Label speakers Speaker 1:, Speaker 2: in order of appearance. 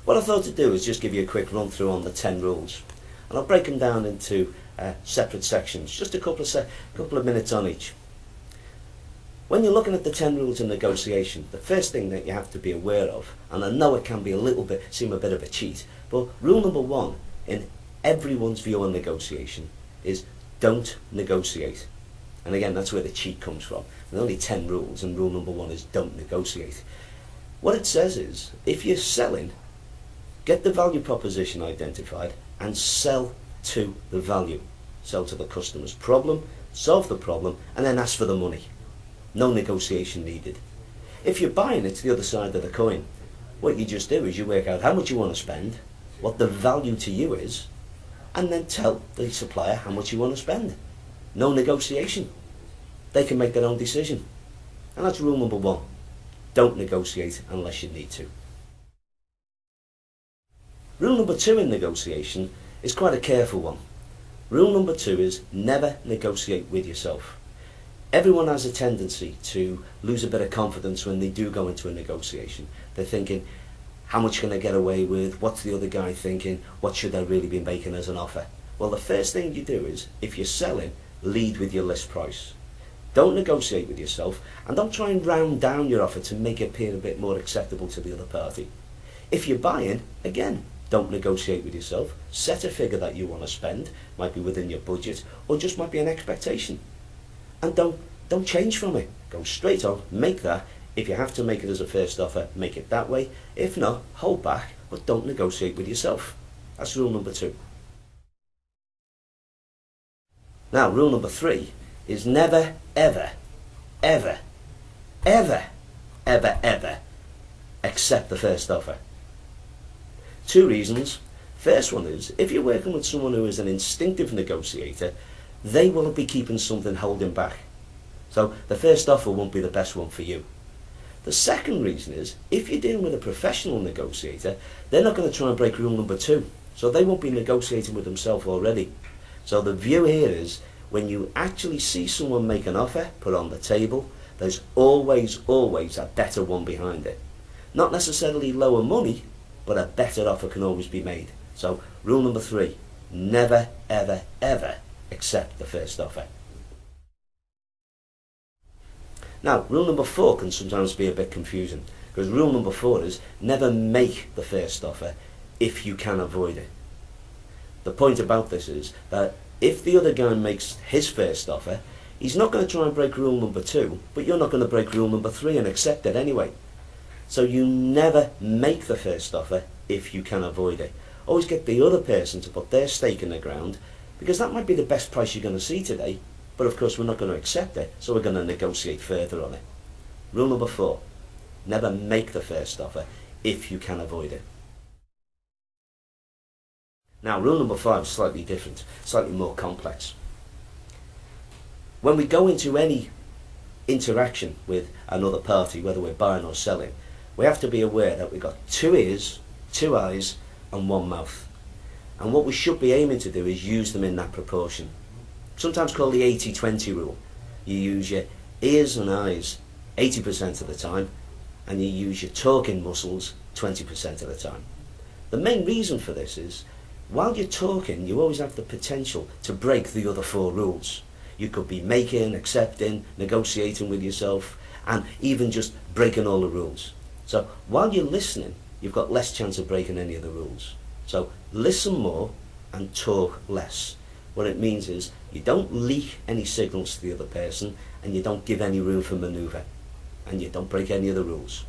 Speaker 1: What I thought to do is just give you a quick run through on the 10 rules, and I'll break them down into separate sections, just a couple of minutes on each. When you're looking at the 10 rules of negotiation, the first thing that you have to be aware of, and I know it can be seem a bit of a cheat, but rule number 1 in everyone's view on negotiation is don't negotiate. And again, that's where the cheat comes from. There are only 10 rules, and rule number 1 is don't negotiate. What it says is, if you're selling, get the value proposition identified and sell to the value. Sell to the customer's problem, solve the problem, and then ask for the money. No negotiation needed. If you're buying, it's the other side of the coin. What you just do is you work out how much you want to spend, what the value to you is, and then tell the supplier how much you want to spend. No negotiation. They can make their own decision. And that's rule number 1. Don't negotiate unless you need to. Rule number 2 in negotiation is quite a careful one. Rule number 2 is never negotiate with yourself. Everyone has a tendency to lose a bit of confidence when they do go into a negotiation. They're thinking, how much can I get away with? What's the other guy thinking? What should I really be making as an offer? Well, the first thing you do is, if you're selling, lead with your list price. Don't negotiate with yourself, and don't try and round down your offer to make it appear a bit more acceptable to the other party. If you're buying, again, don't negotiate with yourself. Set a figure that you want to spend, might be within your budget, or just might be an expectation. And don't change from it. Go straight on, make that. If you have to make it as a first offer, make it that way. If not, hold back, but don't negotiate with yourself. That's rule number 2. Now, rule number 3 is never, ever, ever, ever, ever, ever accept the first offer. 2 reasons. First one is, if you're working with someone who is an instinctive negotiator, they will be keeping something holding back. So the first offer won't be the best one for you. The second reason is, if you're dealing with a professional negotiator, they're not going to try and break rule number 2. So they won't be negotiating with themselves already. So the view here is, when you actually see someone make an offer put on the table, there's always a better one behind it. Not necessarily lower money, but a better offer can always be made. So rule number 3, never, ever, ever accept the first offer. Now, rule number 4 can sometimes be a bit confusing, because rule number 4 is never make the first offer if you can avoid it. The point about this is that if the other guy makes his first offer, he's not going to try and break rule number 2, but you're not going to break rule number 3 and accept it anyway. So you never make the first offer if you can avoid it. Always get the other person to put their stake in the ground, because that might be the best price you're going to see today, but of course we're not going to accept it, so we're going to negotiate further on it. Rule number 4, never make the first offer if you can avoid it. Now, rule number 5 is slightly different, slightly more complex. When we go into any interaction with another party, whether we're buying or selling, we have to be aware that we've got 2 ears, 2 eyes, and 1 mouth. And what we should be aiming to do is use them in that proportion. Sometimes called the 80-20 rule. You use your ears and eyes 80% of the time, and you use your talking muscles 20% of the time. The main reason for this is, while you're talking, you always have the potential to break the other 4 rules. You could be making, accepting, negotiating with yourself, and even just breaking all the rules. So while you're listening, you've got less chance of breaking any of the rules. So listen more and talk less. What it means is, you don't leak any signals to the other person, and you don't give any room for manoeuvre, and you don't break any of the rules.